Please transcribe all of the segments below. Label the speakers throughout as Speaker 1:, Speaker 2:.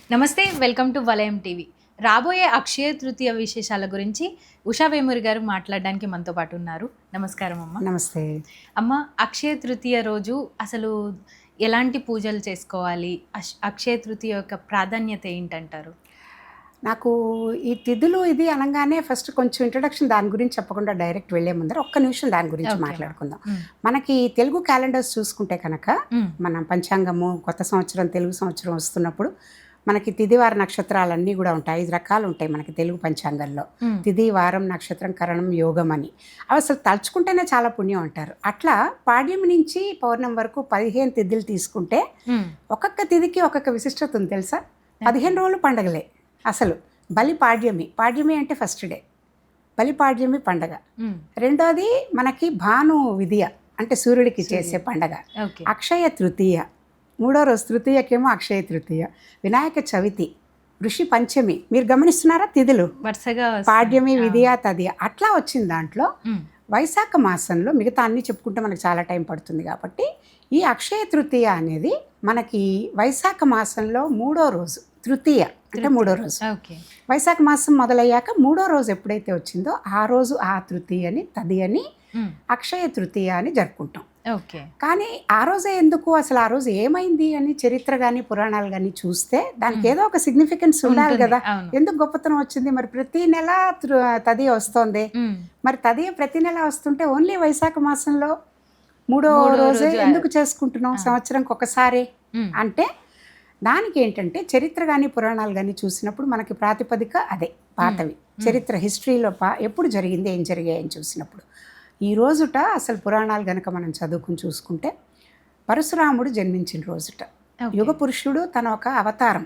Speaker 1: నమస్తే, welcome to వలయం TV. రాబోయే అక్షయ తృతీయ విశేషాల గురించి ఉషా వేమూరి గారు మాట్లాడడానికి మనతో పాటు ఉన్నారు. నమస్కారం అమ్మ.
Speaker 2: నమస్తే
Speaker 1: అమ్మ, అక్షయ తృతీయ రోజు అసలు ఎలాంటి పూజలు చేసుకోవాలి? అక్షయ తృతీయ యొక్క ప్రాధాన్యత ఏంటంటారు?
Speaker 2: నాకు ఈ తిథులు ఇది అనగానే ఫస్ట్ కొంచెం ఇంట్రడక్షన్ దాని గురించి చెప్పకుండా డైరెక్ట్ వెళ్లే ముందర ఒక్క నిమిషం దాని గురించి మాట్లాడుకుందాం. మనకి తెలుగు క్యాలెండర్స్ చూసుకుంటే కనుక మనం పంచాంగము కొత్త సంవత్సరం తెలుగు సంవత్సరం వస్తున్నప్పుడు మనకి తిథి వార నక్షత్రాలన్నీ కూడా ఉంటాయి. 5 రకాలు ఉంటాయి మనకి తెలుగు పంచాంగంలో. తిథి, వారం, నక్షత్రం, కరణం, యోగం అని. అవి అసలు తలుచుకుంటేనే చాలా పుణ్యం అంటారు. అట్లా పాడ్యమి నుంచి పౌర్ణమి వరకు 15 తిథులు తీసుకుంటే ఒక్కొక్క తిథికి ఒక్కొక్క విశిష్టత ఉంది తెలుసా. 15 రోజులు పండగలే. అసలు బలి పాడ్యమి అంటే ఫస్ట్ డే బలిపాడ్యమి పండగ. రెండోది మనకి భాను విద్య అంటే సూర్యుడికి చేసే పండగ. అక్షయ తృతీయ మూడో రోజు, తృతీయకేమో అక్షయ తృతీయ. వినాయక చవితి, ఋషి పంచమి. మీరు గమనిస్తున్నారా తిథులు వరుసగా పాడ్యమి, విద్య, తదియ అట్లా వచ్చింది. దాంట్లో వైశాఖ మాసంలో మిగతా అన్నీ చెప్పుకుంటే మనకు చాలా టైం పడుతుంది కాబట్టి ఈ అక్షయ తృతీయ అనేది మనకి వైశాఖ మాసంలో మూడో రోజు. తృతీయ అంటే మూడో రోజు. వైశాఖ మాసం మొదలయ్యాక మూడో రోజు ఎప్పుడైతే వచ్చిందో ఆ రోజు ఆ తృతీయని, తదియని అక్షయ తృతీయ అని జరుపుకుంటాం. కానీ ఆ రోజే ఎందుకు, అసలు ఆ రోజు ఏమైంది అని చరిత్ర కానీ పురాణాలు కానీ చూస్తే దానికి ఏదో ఒక సిగ్నిఫికెన్స్ ఉండాలి కదా. ఎందుకు గొప్పతనం వచ్చింది? మరి ప్రతి నెల తదియ వస్తోంది. మరి తదియ ప్రతి నెల వస్తుంటే ఓన్లీ వైశాఖ మాసంలో మూడో రోజే ఎందుకు చేసుకుంటున్నాం సంవత్సరంకి ఒకసారి అంటే దానికి ఏంటంటే చరిత్ర కానీ పురాణాలు కానీ చూసినప్పుడు మనకి ప్రాతిపదిక అదే పాతవి. చరిత్ర హిస్టరీలో ఎప్పుడు జరిగింది, ఏం జరిగాయని చూసినప్పుడు ఈ రోజుట అసలు పురాణాలు కనుక మనం చదువుకుని చూసుకుంటే పరశురాముడు జన్మించిన రోజుట. యుగ పురుషుడు తన ఒక అవతారం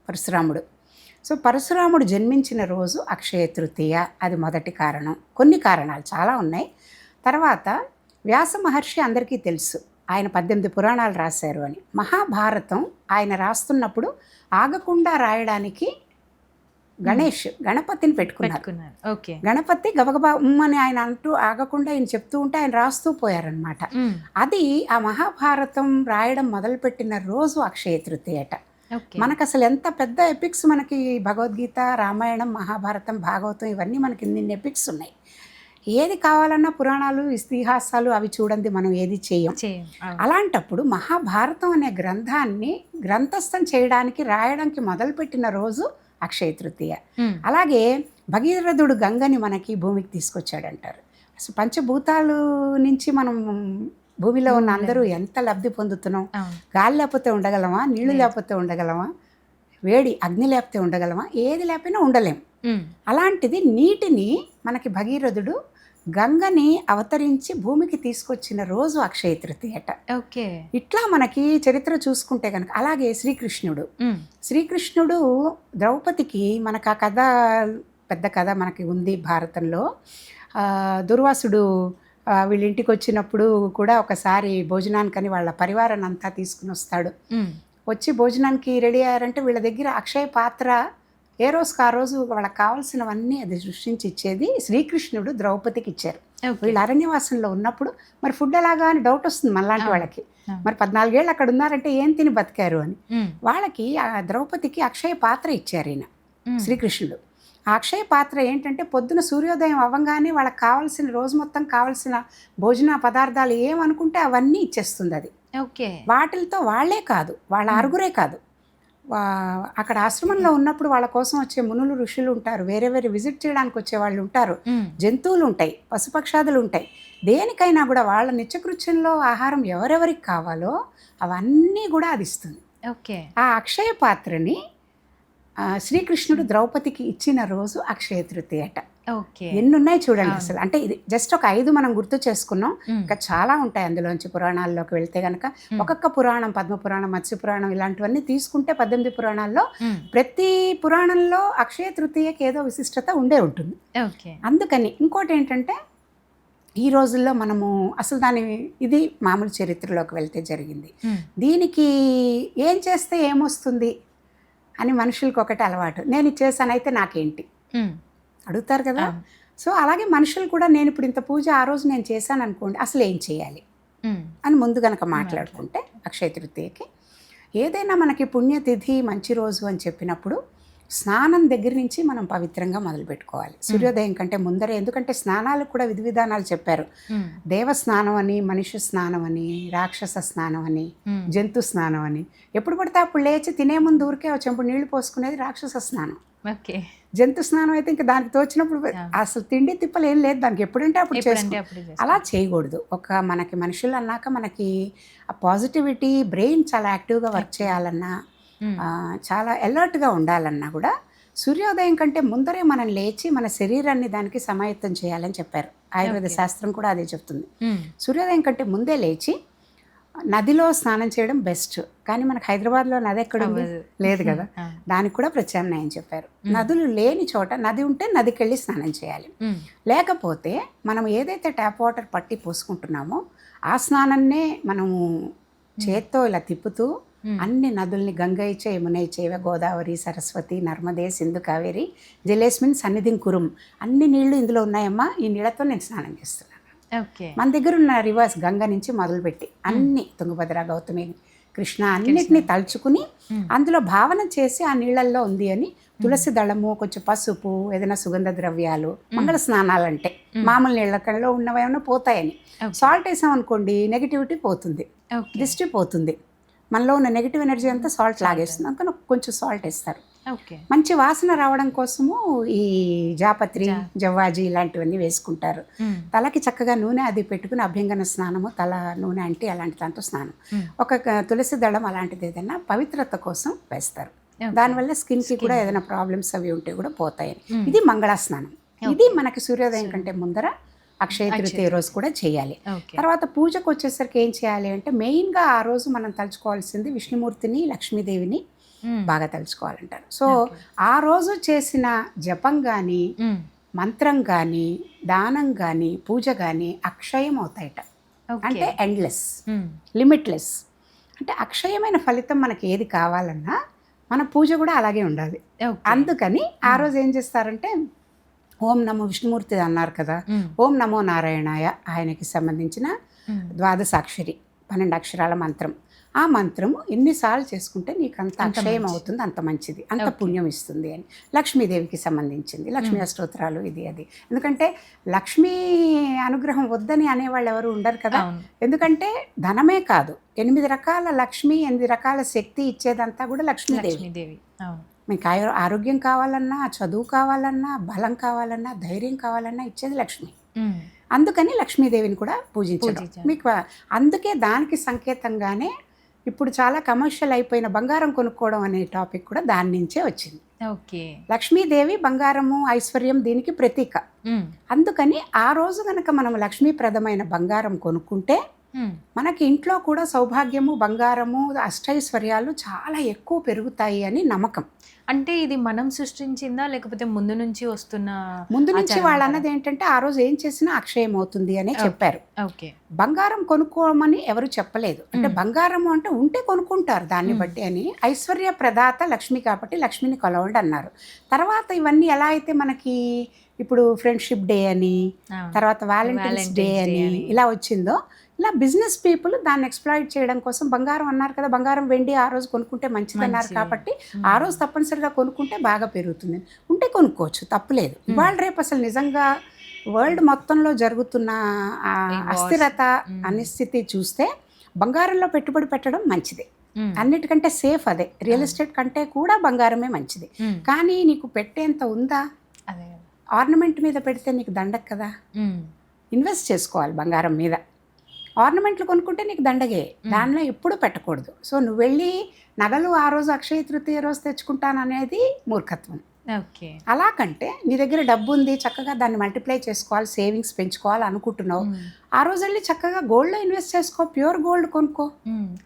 Speaker 2: పరశురాముడు. సో పరశురాముడు జన్మించిన రోజు అక్షయ తృతీయ. అది మొదటి కారణం. కొన్ని కారణాలు చాలా ఉన్నాయి. తర్వాత వ్యాస మహర్షి అందరికీ తెలుసు, ఆయన 18 పురాణాలు రాశారు అని. మహాభారతం ఆయన రాస్తున్నప్పుడు ఆగకుండా రాయడానికి గణపతిని పెట్టుకున్నారు. గణపతి గబగబా అని ఆయన అంటూ ఆగకుండా ఆయన చెప్తూ ఉంటే ఆయన రాస్తూ పోయారనమాట. అది ఆ మహాభారతం రాయడం మొదలుపెట్టిన రోజు అక్షయ తృతీయట. మనకు అసలు ఎంత పెద్ద ఎపిక్స్ మనకి భగవద్గీత, రామాయణం, మహాభారతం, భాగవతం ఇవన్నీ మనకి ఇన్ని ఎపిక్స్ ఉన్నాయి. ఏది కావాలన్నా పురాణాలు, ఇతిహాసాలు అవి చూడండి మనం ఏది చేయం. అలాంటప్పుడు మహాభారతం అనే గ్రంథాన్ని గ్రంథస్థం చేయడానికి రాయడానికి మొదలుపెట్టిన రోజు అక్షయ తృతీయ. అలాగే భగీరథుడు గంగని మనకి భూమికి తీసుకొచ్చాడంటారు. అసలు పంచభూతాలు నుంచి మనం భూమిలో ఉన్న అందరూ ఎంత లబ్ధి పొందుతున్నాం. గాలి లేకపోతే ఉండగలమా? నీళ్లు లేకపోతే ఉండగలమా? వేడి అగ్ని లేకపోతే ఉండగలమా? ఏది లేకపోయినా ఉండలేం. అలాంటిది నీటిని మనకి భగీరథుడు గంగని అవతరించి భూమికి తీసుకొచ్చిన రోజు అక్షయ తృతీయట. ఇట్లా మనకి చరిత్ర చూసుకుంటే కనుక అలాగే శ్రీకృష్ణుడు ద్రౌపదికి మనకు ఆ కథ పెద్ద కథ మనకి ఉంది భారతంలో. దుర్వాసుడు వీళ్ళ ఇంటికి వచ్చినప్పుడు కూడా ఒకసారి భోజనానికని వాళ్ళ పరివారాన్ని అంతా తీసుకుని వస్తాడు. వచ్చి భోజనానికి రెడీ అయ్యారంటే వీళ్ళ దగ్గర అక్షయ పాత్ర ఏ రోజుకి ఆ రోజు వాళ్ళకి కావాల్సినవన్నీ అది సృష్టించి ఇచ్చేది శ్రీకృష్ణుడు ద్రౌపదికి ఇచ్చారు. వీళ్ళు అరణ్యవాసంలో ఉన్నప్పుడు మరి ఫుడ్ ఎలాగా అని డౌట్ వస్తుంది మనలాంటి వాళ్ళకి. మరి 14 ఏళ్ళు అక్కడ ఉన్నారంటే ఏం తిని బతికారు అని. వాళ్ళకి ఆ ద్రౌపదికి అక్షయ పాత్ర ఇచ్చారు ఈయన శ్రీకృష్ణుడు. ఆ అక్షయ పాత్ర ఏంటంటే పొద్దున సూర్యోదయం అవ్వగానే వాళ్ళకి కావాల్సిన రోజు మొత్తం కావాల్సిన భోజన పదార్థాలు ఏమనుకుంటే అవన్నీ ఇచ్చేస్తుంది అది. వాటితో వాళ్లే కాదు, వాళ్ళ ఆరుగురే కాదు, అక్కడ ఆశ్రమంలో ఉన్నప్పుడు వాళ్ళ కోసం వచ్చే మునులు, ఋషులు ఉంటారు, వేరే వేరే విజిట్ చేయడానికి వచ్చే వాళ్ళు ఉంటారు, జంతువులు ఉంటాయి, పశుపక్షాదులు ఉంటాయి. దేనికైనా కూడా వాళ్ళ నిత్యకృత్యంలో ఆహారం ఎవరెవరికి కావాలో అవన్నీ కూడా అది ఇస్తుంది. ఆ అక్షయ పాత్రని శ్రీకృష్ణుడు ద్రౌపదికి ఇచ్చిన రోజు అక్షయ తృతీయట. ఎన్ని ఉన్నాయి చూడండి అసలు. అంటే ఇది జస్ట్ ఒక 5 మనం గుర్తు చేసుకున్నాం. ఇంకా చాలా ఉంటాయి అందులోంచి పురాణాల్లోకి వెళ్తే కనుక. ఒక్కొక్క పురాణం, పద్మపురాణం, మత్స్య పురాణం ఇలాంటివన్నీ తీసుకుంటే 18 పురాణాల్లో ప్రతి పురాణంలో అక్షయ తృతీయకి ఏదో విశిష్టత ఉండే ఉంటుంది. అందుకని ఇంకోటి ఏంటంటే ఈ రోజుల్లో మనము అసలు ఇది మామూలు చరిత్రలోకి వెళ్తే జరిగింది. దీనికి ఏం చేస్తే ఏమొస్తుంది అని మనుషులకి ఒకటి అలవాటు. నేను ఇది చేశానైతే నాకేంటి అడుగుతారు కదా. సో అలాగే మనుషులు కూడా నేను ఇప్పుడు ఇంత పూజ ఆ రోజు నేను చేశాను అనుకోండి, అసలు ఏం చేయాలి అని ముందు కనుక మాట్లాడుకుంటే అక్షయ తృతీయకి ఏదైనా మనకి పుణ్యతిథి మంచి రోజు అని చెప్పినప్పుడు స్నానం దగ్గర నుంచి మనం పవిత్రంగా మొదలు పెట్టుకోవాలి. సూర్యోదయం కంటే ముందరే, ఎందుకంటే స్నానాలకు కూడా విధి విధానాలు చెప్పారు. దేవ స్నానం అని, మనుష్య స్నానం అని, రాక్షస స్నానం అని, జంతు స్నానం అని. ఎప్పుడు పడితే అప్పుడు లేచి తినే ముందు ఊరికే ఒక చెంపు నీళ్లు పోసుకునేది రాక్షస స్నానం.
Speaker 1: ఓకే.
Speaker 2: జంతు స్నానం అయితే ఇంకా దానికి తోచినప్పుడు అసలు తిండి తిప్పలు ఏం లేదు, దానికి ఎప్పుడంటే అప్పుడు చేసుకో. అలా చేయకూడదు. మనకి మనుషులు అన్నాక మనకి ఆ పాజిటివిటీ, బ్రెయిన్ చాలా యాక్టివ్గా వర్క్ చేయాలన్నా, చాలా అలర్ట్గా ఉండాలన్నా కూడా సూర్యోదయం కంటే ముందరే మనం లేచి మన శరీరాన్ని దానికి సమాయత్తం చేయాలని చెప్పారు. ఆయుర్వేద శాస్త్రం కూడా అదే చెప్తుంది. సూర్యోదయం కంటే ముందే లేచి నదిలో స్నానం చేయడం బెస్ట్. కానీ మనకు హైదరాబాద్లో నది ఎక్కడ ఉంది? లేదు కదా. దానికి కూడా ప్రత్యామ్నాయం చెప్పారు. నదులు లేని చోట నది ఉంటే నదికి వెళ్ళి స్నానం చేయాలి. లేకపోతే మనం ఏదైతే ట్యాప్ వాటర్ పట్టి పోసుకుంటున్నామో ఆ స్నానాన్నే మనము చేత్తో ఇలా తిప్పుతూ అన్ని నదుల్ని గంగైచ యమునైచ గోదావరి సరస్వతి నర్మదే సింధు కావేరి జలేస్మిన్ సన్నిధిం కురుం, అన్ని నీళ్లు ఇందులో ఉన్నాయమ్మా, ఈ నీళ్లతో నేను స్నానం చేస్తున్నాను. మన దగ్గర ఉన్న రివర్స్ గంగ నుంచి మొదలుపెట్టి అన్ని తుంగభద్ర, గౌతమి, కృష్ణ అన్నిటినీ తలుచుకుని అందులో భావన చేసి ఆ నీళ్ళల్లో ఉంది అని తులసి దళము, కొంచెం పసుపు, ఏదైనా సుగంధ ద్రవ్యాలు, మంగళ స్నానాలు అంటే మామూలు నీళ్ళలో ఉన్నవేమైనా పోతాయని. సాల్ట్ వేసాం అనుకోండి నెగిటివిటీ పోతుంది, దిష్టి పోతుంది, మనలో ఉన్న నెగిటివ్ ఎనర్జీ అంతా సాల్ట్ లాగేస్తుంది. అందుకని కొంచెం సాల్ట్ వేస్తారు. మంచి వాసన రావడం కోసము ఈ జాపత్రి, జవ్వాజీ ఇలాంటివన్నీ వేసుకుంటారు. తలకి చక్కగా నూనె అది పెట్టుకుని అభ్యంగన స్నానము, తల నూనె అంటే అలాంటి దాంతో స్నానం, ఒక తులసి దళం అలాంటిది ఏదైనా పవిత్రత కోసం వేస్తారు. దానివల్ల స్కిన్కి కూడా ఏదైనా ప్రాబ్లమ్స్ అవి ఉంటే కూడా పోతాయి. ఇది మంగళ స్నానం. ఇది మనకి సూర్యోదయం కంటే ముందర అక్షయ తృతీయ రోజు కూడా చేయాలి. తర్వాత పూజకు వచ్చేసరికి ఏం చేయాలి అంటే మెయిన్గా ఆ రోజు మనం తలుచుకోవాల్సింది విష్ణుమూర్తిని, లక్ష్మీదేవిని బాగా తలుచుకోవాలంటారు. సో ఆ రోజు చేసిన జపం కానీ, మంత్రం కానీ, దానం కానీ, పూజ కానీ అక్షయం అవుతాయట. అంటే ఎండ్లెస్, లిమిట్లెస్. అంటే అక్షయమైన ఫలితం మనకి ఏది కావాలన్నా మన పూజ కూడా అలాగే ఉండాలి. అందుకని ఆ రోజు ఏం చేస్తారంటే ఓం నమో విష్ణుమూర్తి అన్నారు కదా, ఓం నమో నారాయణాయ, ఆయనకి సంబంధించిన ద్వాదశాక్షరి 12 అక్షరాల మంత్రం. ఆ మంత్రము ఎన్నిసార్లు చేసుకుంటే నీకు అంత అక్షయం అవుతుంది, అంత మంచిది, అంత పుణ్యం ఇస్తుంది అని. లక్ష్మీదేవికి సంబంధించింది, లక్ష్మీ అష్టోత్తరాలు ఇది అది. ఎందుకంటే లక్ష్మీ అనుగ్రహం వద్దని అనేవాళ్ళు ఎవరు ఉండరు కదా. ఎందుకంటే ధనమే కాదు, 8 రకాల లక్ష్మి, 8 రకాల శక్తి ఇచ్చేదంతా కూడా లక్ష్మీదేవి. మీకు ఆరోగ్యం కావాలన్నా, చదువు కావాలన్నా, బలం కావాలన్నా, ధైర్యం కావాలన్నా ఇచ్చేది లక్ష్మి. అందుకని లక్ష్మీదేవిని కూడా పూజించడం మీకు. అందుకే దానికి సంకేతంగానే ఇప్పుడు చాలా కమర్షియల్ అయిపోయిన బంగారం కొనుక్కోవడం అనే టాపిక్ కూడా దాని నుంచే వచ్చింది. లక్ష్మీదేవి బంగారము, ఐశ్వర్యం దీనికి ప్రతీక. అందుకని ఆ రోజు కనుక మనం లక్ష్మీప్రదమైన బంగారం కొనుక్కుంటే మనకి ఇంట్లో కూడా సౌభాగ్యము, బంగారము, అష్టైశ్వర్యాలు చాలా ఎక్కువ పెరుగుతాయి అని నమ్మకం.
Speaker 1: అంటే ఇది మనం సృష్టించిందా లేకపోతే ముందు నుంచి వస్తున్న?
Speaker 2: ముందు నుంచి వాళ్ళు అన్నది ఏంటంటే ఆ రోజు ఏం చేసినా అక్షయం అవుతుంది అనే చెప్పారు. బంగారం కొనుక్కోమని ఎవరు చెప్పలేదు. అంటే బంగారం అంటే ఉంటే కొనుక్కుంటారు దాన్ని బట్టి అని. ఐశ్వర్య ప్రదాత లక్ష్మి కాబట్టి లక్ష్మిని కొలవండి అన్నారు. తర్వాత ఇవన్నీ ఎలా అయితే మనకి ఇప్పుడు ఫ్రెండ్షిప్ డే అని, తర్వాత వ్యాలంటైన్స్ డే అని ఇలా వచ్చిందో, ఇలా బిజినెస్ పీపుల్ దాన్ని ఎక్స్ప్లాయిట్ చేయడం కోసం బంగారం అన్నారు కదా, బంగారం వెండి ఆ రోజు కొనుక్కుంటే మంచిది అన్నారు కాబట్టి ఆ రోజు తప్పనిసరిగా కొనుక్కుంటే బాగా పెరుగుతుంది. ఉంటే కొనుక్కోవచ్చు, తప్పులేదు. ఇవాళ రేపు అసలు నిజంగా వరల్డ్ మొత్తంలో జరుగుతున్న అస్థిరత, అనిశ్చితి చూస్తే బంగారంలో పెట్టుబడి పెట్టడం మంచిది. అన్నిటికంటే సేఫ్ అదే. రియల్ ఎస్టేట్ కంటే కూడా బంగారమే మంచిది. కానీ నీకు పెట్టేంత ఉందా? ఆర్నమెంట్ మీద పెడితే నీకు దండగ కదా. ఇన్వెస్ట్ చేసుకోవాలి బంగారం మీద. ఆర్నమెంట్లు కొనుక్కుంటే నీకు దండగే, దానిలో ఎప్పుడు పెట్టకూడదు. సో నువ్వు వెళ్ళి నగలు ఆ రోజు అక్షయ తృతీయ రోజు తెచ్చుకుంటాననేది మూర్ఖత్వం. అలా కంటే నీ దగ్గర డబ్బు ఉంది, చక్కగా దాన్ని మల్టిప్లై చేసుకోవాలి, సేవింగ్స్ పెంచుకోవాలి అనుకుంటున్నావు, ఆ రోజు వెళ్ళి చక్కగా గోల్డ్లో ఇన్వెస్ట్ చేసుకో, ప్యూర్ గోల్డ్ కొనుక్కో.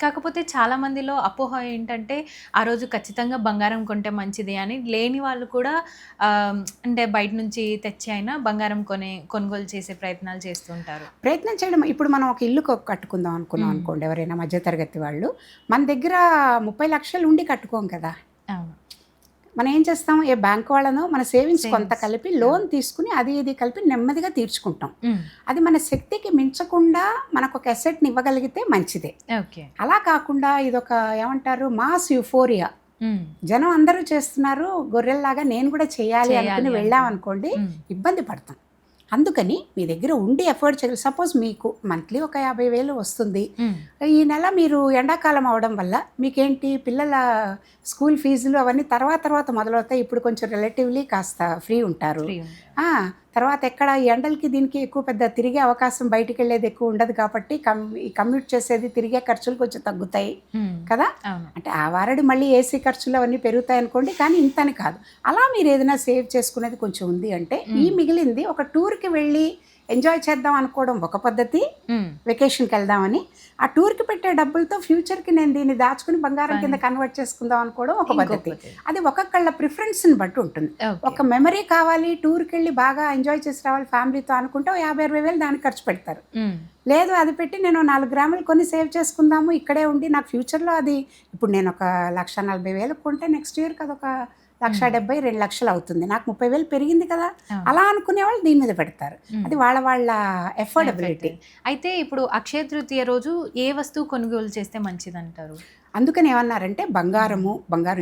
Speaker 1: కాకపోతే చాలా మందిలో అపోహ ఏంటంటే ఆ రోజు ఖచ్చితంగా బంగారం కొంటే మంచిది అని. లేని వాళ్ళు కూడా అంటే బయట నుంచి తెచ్చి అయినా బంగారం కొనుగోలు చేసే ప్రయత్నాలు చేస్తుంటారు.
Speaker 2: ప్రయత్నం చేయడం, ఇప్పుడు మనం ఒక ఇల్లు కట్టుకుందాం అనుకున్నాం అనుకోండి, ఎవరైనా మధ్యతరగతి వాళ్ళు, మన దగ్గర 30 లక్షలు ఉండి కట్టుకోం కదా. మనం ఏం చేస్తాం, ఏ బ్యాంక్ వాళ్ళనో మన సేవింగ్స్ కొంత కలిపి లోన్ తీసుకుని అది ఇది కలిపి నెమ్మదిగా తీర్చుకుంటాం. అది మన శక్తికి మించకుండా మనకు ఒక అసెట్ని ఇవ్వగలిగితే మంచిదే.
Speaker 1: ఓకే.
Speaker 2: అలా కాకుండా ఇదొక ఏమంటారు మాస్ యూఫోరియా, జనం అందరూ చేస్తున్నారు గొర్రెల్లాగా నేను కూడా చేయాలి అనుకుని వెళ్ళామనుకోండి ఇబ్బంది పడతాం. అందుకని మీ దగ్గర ఉండి ఎఫర్ట్ చేయాలి. సపోజ్ మీకు మంత్లీ ఒక 50,000 వస్తుంది, ఈ నెల మీరు ఎండాకాలం అవడం వల్ల మీకేంటి పిల్లల స్కూల్ ఫీజులు అవన్నీ తర్వాత మొదలవుతాయి. ఇప్పుడు కొంచెం రిలేటివ్లీ కాస్త ఫ్రీ ఉంటారు. తర్వాత ఎక్కడ ఈ ఎండలకి దీనికి ఎక్కువ పెద్ద తిరిగే అవకాశం, బయటికి వెళ్ళేది ఎక్కువ ఉండదు కాబట్టి ఈ కమ్యూట్ చేసేది తిరిగే ఖర్చులు కొంచెం తగ్గుతాయి కదా. అంటే ఆ వారడి మళ్ళీ ఏసీ ఖర్చులు అవన్నీ పెరుగుతాయి అనుకోండి, కానీ ఇంతని కాదు. అలా మీరు ఏదైనా సేవ్ చేసుకునేది కొంచెం ఉంది అంటే ఈ మిగిలింది ఒక టూర్కి వెళ్ళి ఎంజాయ్ చేద్దాం అనుకోవడం ఒక పద్ధతి, వెకేషన్కి వెళ్దామని. ఆ టూర్కి పెట్టే డబ్బులతో ఫ్యూచర్కి నేను దీన్ని దాచుకుని బంగారం కింద కన్వర్ట్ చేసుకుందాం అనుకోవడం ఒక పద్ధతి. అది ఒక్కొక్కళ్ళ ప్రిఫరెన్స్ని బట్టి ఉంటుంది. ఒక మెమరీ కావాలి, టూర్కి వెళ్ళి బాగా ఎంజాయ్ చేసి రావాలి ఫ్యామిలీతో అనుకుంటే 50,000-60,000 దానికి ఖర్చు పెడతారు. లేదు అది పెట్టి నేను 4 గ్రాములు కొన్ని సేవ్ చేసుకుందాము ఇక్కడే ఉండి నాకు ఫ్యూచర్లో అది, ఇప్పుడు నేను ఒక 1,40,000 కొంటే నెక్స్ట్ ఇయర్కి అదొక 1,70,000 2,00,000 అవుతుంది, నాకు 30,000 పెరిగింది కదా, అలా అనుకునే వాళ్ళు దీని మీద పెడతారు. అది వాళ్ళ ఎఫోర్డబిలిటీ.
Speaker 1: అయితే ఇప్పుడు అక్షయ తృతీయ రోజు ఏ వస్తువు కొనుగోలు చేస్తే మంచిది అంటారు?
Speaker 2: అందుకని ఏమన్నారంటే బంగారం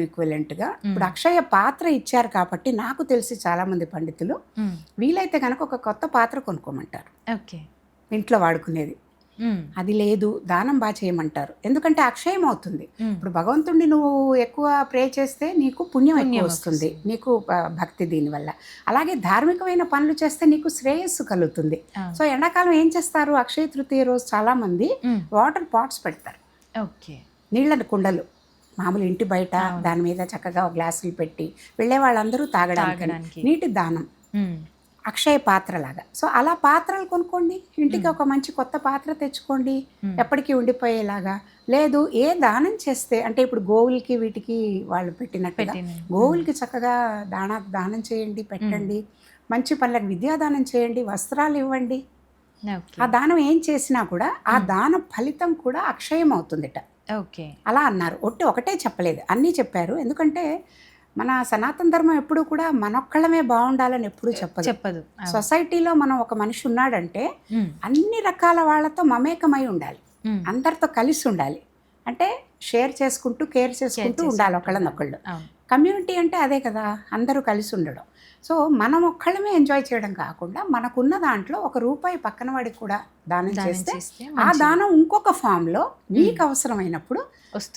Speaker 2: ఈక్వలెంట్గా ఇప్పుడు అక్షయ పాత్ర ఇచ్చారు కాబట్టి నాకు తెలిసి చాలామంది పండితులు వీలైతే కనుక ఒక కొత్త పాత్ర కొనుక్కోమంటారు.
Speaker 1: ఓకే.
Speaker 2: ఇంట్లో వాడుకునేది. అది లేదు దానం బాగా చేయమంటారు. ఎందుకంటే అక్షయం అవుతుంది. ఇప్పుడు భగవంతుడిని నువ్వు ఎక్కువ ప్రే చేస్తే నీకు పుణ్యం ఎక్కువ వస్తుంది, నీకు భక్తి దీనివల్ల. అలాగే ధార్మికమైన పనులు చేస్తే నీకు శ్రేయస్సు కలుగుతుంది. సో ఎండాకాలం ఏం చేస్తారు, అక్షయ తృతీయ రోజు చాలామంది వాటర్ పాట్స్ పెడతారు.
Speaker 1: ఓకే.
Speaker 2: నీళ్ళ కుండలు మామూలు ఇంటి బయట దాని మీద చక్కగా గ్లాసులు పెట్టి వెళ్ళే వాళ్ళందరూ తాగడానికి నీటి దానం, అక్షయ పాత్ర లాగా. సో అలా పాత్రలు కొనుక్కోండి, ఇంటికి ఒక మంచి కొత్త పాత్ర తెచ్చుకోండి ఎప్పటికీ ఉండిపోయేలాగా. లేదు ఏ దానం చేస్తే అంటే ఇప్పుడు గోవులకి వీటికి వాళ్ళు పెట్టినట్టుగా గోవులకి చక్కగా దానం చేయండి, పెట్టండి. మంచి పనులకు విద్యాదానం చేయండి, వస్త్రాలు ఇవ్వండి. ఆ దానం ఏం చేసినా కూడా ఆ దాన ఫలితం కూడా అక్షయం అవుతుందిట.
Speaker 1: ఓకే.
Speaker 2: అలా అన్నారు. ఒకటే చెప్పలేదు, అన్నీ చెప్పారు. ఎందుకంటే మన సనాతన ధర్మం ఎప్పుడు కూడా మనొక్కళ్ళమే బాగుండాలని ఎప్పుడూ చెప్పదు. సొసైటీలో మనం ఒక మనిషి ఉన్నాడంటే అన్ని రకాల వాళ్ళతో మమేకమై ఉండాలి, అందరితో కలిసి ఉండాలి. అంటే షేర్ చేసుకుంటూ కేర్ చేసుకుంటూ ఉండాలి ఒకళ్ళనొకళ్ళు. కమ్యూనిటీ అంటే అదే కదా, అందరూ కలిసి ఉండడం. సో మనం ఒక్కళ్ళమే ఎంజాయ్ చేయడం కాకుండా మనకున్న దాంట్లో ₹1 పక్కన వాడికి కూడా దానం చేస్తే ఆ దానం ఇంకొక ఫామ్లో నీకు అవసరమైనప్పుడు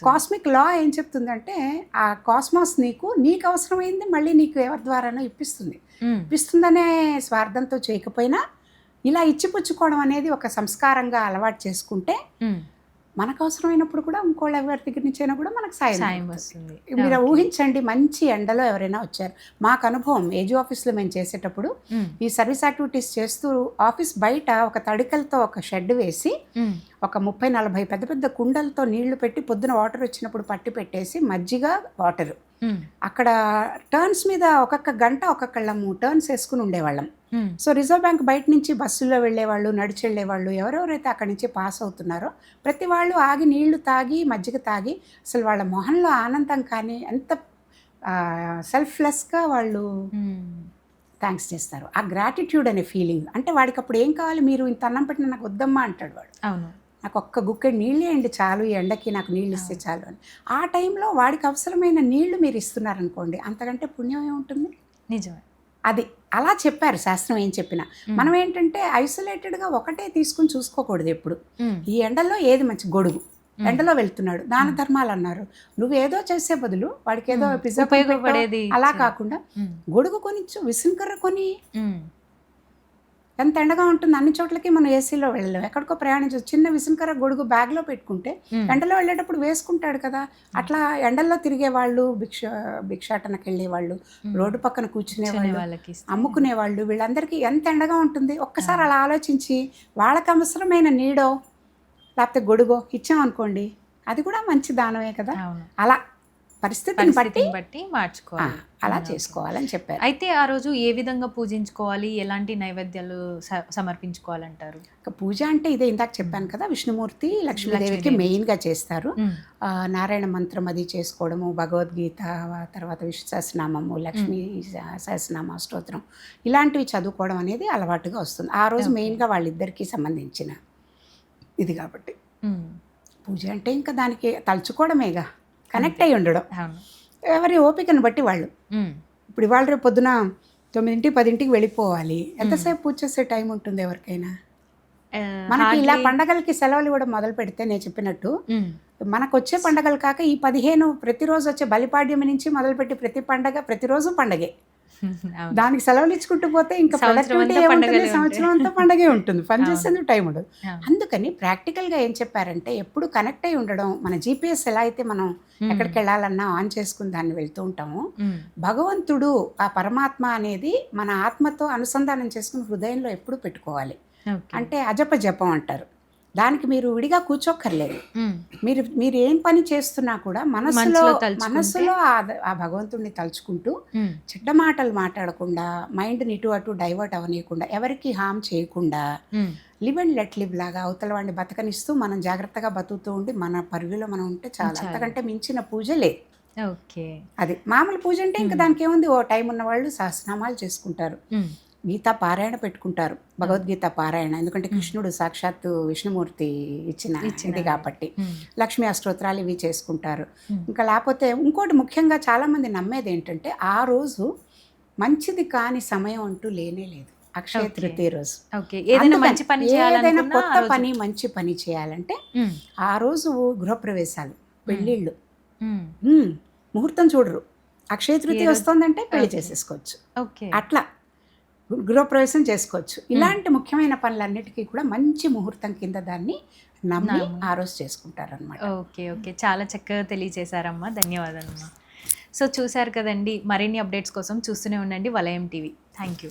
Speaker 2: కాస్మిక్ లా ఏం చెప్తుందంటే ఆ కాస్మాస్ నీకు అవసరమైంది మళ్ళీ నీకు ఎవరి ద్వారానో ఇప్పిస్తుందనే స్వార్థంతో చేయకపోయినా ఇలా ఇచ్చిపుచ్చుకోవడం అనేది ఒక సంస్కారంగా అలవాటు చేసుకుంటే మనకు అవసరమైనప్పుడు కూడా ఇంకోళ్ళు ఎవరి దగ్గర నుంచి అయినా కూడా మనకు సాయం వస్తుంది. మీరు ఊహించండి, మంచి ఎండలో ఎవరైనా వచ్చారు. మాకు అనుభవం ఏజీ ఆఫీస్లో మేము చేసేటప్పుడు ఈ సర్వీస్ యాక్టివిటీస్ చేస్తూ ఆఫీస్ బయట ఒక తడికలతో ఒక షెడ్ వేసి ఒక 30-40 పెద్ద పెద్ద కుండలతో నీళ్లు పెట్టి పొద్దున వాటర్ వచ్చినప్పుడు పట్టి పెట్టేసి మజ్జిగ వాటరు అక్కడ టర్న్స్ మీద ఒక్కొక్క గంట ఒక్కొక్కళ్ళము టర్న్స్ వేసుకుని ఉండేవాళ్ళం. సో రిజర్వ్ బ్యాంక్ బయట నుంచి బస్సుల్లో వెళ్ళేవాళ్ళు, నడిచి వెళ్ళేవాళ్ళు, ఎవరెవరైతే అక్కడి నుంచి పాస్ అవుతున్నారో ప్రతి వాళ్ళు ఆగి నీళ్లు తాగి మజ్జిగ తాగి అసలు వాళ్ళ మొహంలో ఆనందం కానీ ఎంత సెల్ఫ్లెస్గా వాళ్ళు థ్యాంక్స్ చేస్తారు. ఆ గ్రాటిట్యూడ్ అనే ఫీలింగ్. అంటే వాడికి అప్పుడు ఏం కావాలి, మీరు ఇంత అన్నం పెట్టిన నాకు వద్దమ్మా అంటాడు వాడు. అవును, నాకు ఒక్క గుక్కెడు నీళ్ళు వేయండి చాలు, ఈ ఎండకి నాకు నీళ్ళు ఇస్తే చాలు అని. ఆ టైంలో వాడికి అవసరమైన నీళ్లు మీరు ఇస్తున్నారనుకోండి, అంతకంటే పుణ్యం ఏముంటుంది? నిజమే. అది అలా చెప్పారు శాస్త్రం ఏం చెప్పినా. మనం ఏంటంటే ఐసోలేటెడ్గా ఒకటే తీసుకుని చూసుకోకూడదు ఎప్పుడు. ఈ ఎండలో ఏది మంచి, గొడుగు ఎండలో వెళ్తున్నాడు దాన ధర్మాలు అన్నారు. నువ్వు ఏదో చేసే బదులు వాడికి ఏదో పిజ్జా ఉపయోగపడేది అలా కాకుండా గొడుగు కొనిచ్చు, విసునకర్ర కొని. ఎంత ఎండగా ఉంటుంది, అన్ని చోట్లకి మనం ఏసీలో వెళ్ళలేము, ఎక్కడికో ప్రయాణించవచ్చు. చిన్న విసునకర్ర గొడుగు బ్యాగ్లో పెట్టుకుంటే ఎండలో వెళ్ళేటప్పుడు వేసుకుంటాడు కదా. అట్లా ఎండల్లో తిరిగే వాళ్ళు, భిక్షాటనకి వెళ్ళేవాళ్ళు, రోడ్డు పక్కన కూర్చునే వాళ్ళకి అమ్ముకునే వాళ్ళు, వీళ్ళందరికీ ఎంత ఎండగా ఉంటుంది. ఒక్కసారి అలా ఆలోచించి వాళ్ళకి అవసరమైన నీడో లేకపోతే గొడుగో ఇచ్చామనుకోండి, అది కూడా మంచి దానమే కదా. అలా పరిస్థితిని బట్టి
Speaker 1: పరిస్థితిని బట్టి మార్చుకోవాలి.
Speaker 2: అలా
Speaker 1: ఓకే.
Speaker 2: చేసుకోవాలని చెప్పారు.
Speaker 1: అయితే ఆ రోజు ఏ విధంగా పూజించుకోవాలి, ఎలాంటి నైవేద్యాలు సమర్పించుకోవాలంటారు?
Speaker 2: ఇక పూజ అంటే ఇదే ఇందాక చెప్పాను కదా, విష్ణుమూర్తి లక్ష్మీదేవికి
Speaker 1: లక్ష్మీదేవి.
Speaker 2: మెయిన్గా చేస్తారు.
Speaker 1: ఉమ్,
Speaker 2: నారాయణ మంత్రం అది చేసుకోవడము, భగవద్గీత, తర్వాత విష్ణు సహస్రనామము, లక్ష్మీ సహస్రనామ స్తోత్రం, ఇలాంటివి చదువుకోవడం అనేది అలవాటుగా వస్తుంది. ఆ రోజు
Speaker 1: Okay.
Speaker 2: మెయిన్గా వాళ్ళిద్దరికీ సంబంధించిన ఇది కాబట్టి
Speaker 1: ఉమ్,
Speaker 2: పూజ అంటే ఇంకా దానికి తలుచుకోవడమేగా, కనెక్ట్ అయ్యి ఉండడం,
Speaker 1: అవును.
Speaker 2: ఎవరి ఓపికను బట్టి వాళ్ళు.
Speaker 1: ఉమ్,
Speaker 2: ఇప్పుడు ఇవాళ రేపు పొద్దున 9, 10కి వెళ్ళిపోవాలి, ఎంతసేపు పూజ చేసే టైం ఉంటుంది ఎవరికైనా?
Speaker 1: ఆ,
Speaker 2: మనకి ఇలా
Speaker 1: hardly-
Speaker 2: పండగలకి సెలవులు కూడా మొదలు పెడితే నేను చెప్పినట్టు
Speaker 1: ఉమ్,
Speaker 2: మనకు వచ్చే పండగలు కాక ఈ 15 ప్రతిరోజు వచ్చే బలిపాడ్యమి నుంచి మొదలుపెట్టి ప్రతి పండగ ప్రతిరోజు పండగే.
Speaker 1: అవును.
Speaker 2: దానికి సెలవులు ఇచ్చుకుంటూ పోతే ఇంకా
Speaker 1: సంవత్సరం
Speaker 2: ప్రొడక్టివిటీ
Speaker 1: అంతా
Speaker 2: ఏముంటుంది,
Speaker 1: పండగలే
Speaker 2: సంవత్సరం అంతా పండగే ఉంటుంది, పని
Speaker 1: అవును.
Speaker 2: చేసేందుకు టైం ఉండదు.
Speaker 1: అవును.
Speaker 2: అందుకని ప్రాక్టికల్గా ఏం చెప్పారంటే ఎప్పుడు కనెక్ట్ అయి ఉండడం, మన జీపీఎస్ ఎలా అయితే మనం
Speaker 1: ఉమ్,
Speaker 2: ఎక్కడికి వెళ్ళాలన్నా ఆన్ చేసుకుని దాన్ని వెళ్తూ ఉంటాము,
Speaker 1: ఉమ్,
Speaker 2: భగవంతుడు ఆ పరమాత్మ అనేది మన ఆత్మతో అనుసంధానం చేసుకుని హృదయంలో ఎప్పుడు పెట్టుకోవాలి.
Speaker 1: ఓకే.
Speaker 2: అంటే అజప జపం అంటారు. దానికి మీరు విడిగా కూర్చోక్కర్లేదు.
Speaker 1: ఉమ్,
Speaker 2: మీరు ఏం పని చేస్తున్నా కూడా మనసులో
Speaker 1: మనసులో తలుచుకుంటే-
Speaker 2: మనసులో ఆ భగవంతుడిని తలుచుకుంటూ
Speaker 1: ఉమ్,
Speaker 2: చెడ్డ మాటలు మాట్లాడకుండా, మైండ్ని ఇటు అటు డైవర్ట్ అవ్వనీయకుండా, ఎవరికి హామ్ చేయకుండా,
Speaker 1: ఉమ్,
Speaker 2: లివ్ అండ్ లెట్ లివ్ లాగా అవతల వాడిని బతకనిస్తూ మనం జాగ్రత్తగా బతుకుతూ ఉండి మన పరుగులో మనం ఉంటే చాలు.
Speaker 1: చాలు.
Speaker 2: అంతకంటే మించిన పూజ లేదు.
Speaker 1: ఓకే.
Speaker 2: అది మామూలు పూజ అంటే ఇంకా దానికి ఏముంది, ఓ టైం ఉన్న వాళ్ళు సహస్రనామాలు చేసుకుంటారు,
Speaker 1: ఉమ్,
Speaker 2: గీతా పారాయణ పెట్టుకుంటారు, భగవద్గీత పారాయణ, ఎందుకంటే కృష్ణుడు సాక్షాత్తు విష్ణుమూర్తి ఇచ్చిన ఇది కాబట్టి.
Speaker 1: ఉమ్,
Speaker 2: లక్ష్మీ అష్టోత్తరాలు ఇవి చేసుకుంటారు.
Speaker 1: Hmm.
Speaker 2: ఇంకా లేకపోతే ఇంకోటి ముఖ్యంగా చాలామంది నమ్మేది ఏంటంటే ఆ రోజు మంచిది కాని సమయం అంటూ లేనే లేదు, అక్షయ
Speaker 1: Okay.
Speaker 2: తృతీయ రోజు.
Speaker 1: ఓకే. ఏదైనా
Speaker 2: అందుకని
Speaker 1: మంచి పని
Speaker 2: ఏదైనా
Speaker 1: చేయాలనుకున్నా
Speaker 2: కొత్త
Speaker 1: ఆ రోజు-
Speaker 2: పని మంచి పని చేయాలంటే
Speaker 1: ఉమ్,
Speaker 2: ఆ రోజు గృహప్రవేశాలు, పెళ్ళిళ్ళు,
Speaker 1: ఉమ్,
Speaker 2: ముహూర్తం చూడరు. అక్షయ తృతీయ
Speaker 1: రోజు-
Speaker 2: వస్తుందంటే పెళ్లి
Speaker 1: Okay.
Speaker 2: చేసేసుకోవచ్చు,
Speaker 1: ఓకే.
Speaker 2: అట్లా గృహప్రవేశం చేసుకోవచ్చు. ఇలాంటి ముఖ్యమైన పనులన్నిటికీ కూడా మంచి ముహూర్తం కింద దాన్ని నమ్మి ఆ రోజు చేసుకుంటారనమాట.
Speaker 1: ఓకే. ఓకే. చాలా చక్కగా తెలియజేశారమ్మా. ధన్యవాదాలమ్మా. సో చూశారు కదండి, మరిన్ని అప్డేట్స్ కోసం చూస్తూనే ఉండండి వలయం టీవీ. Thank you.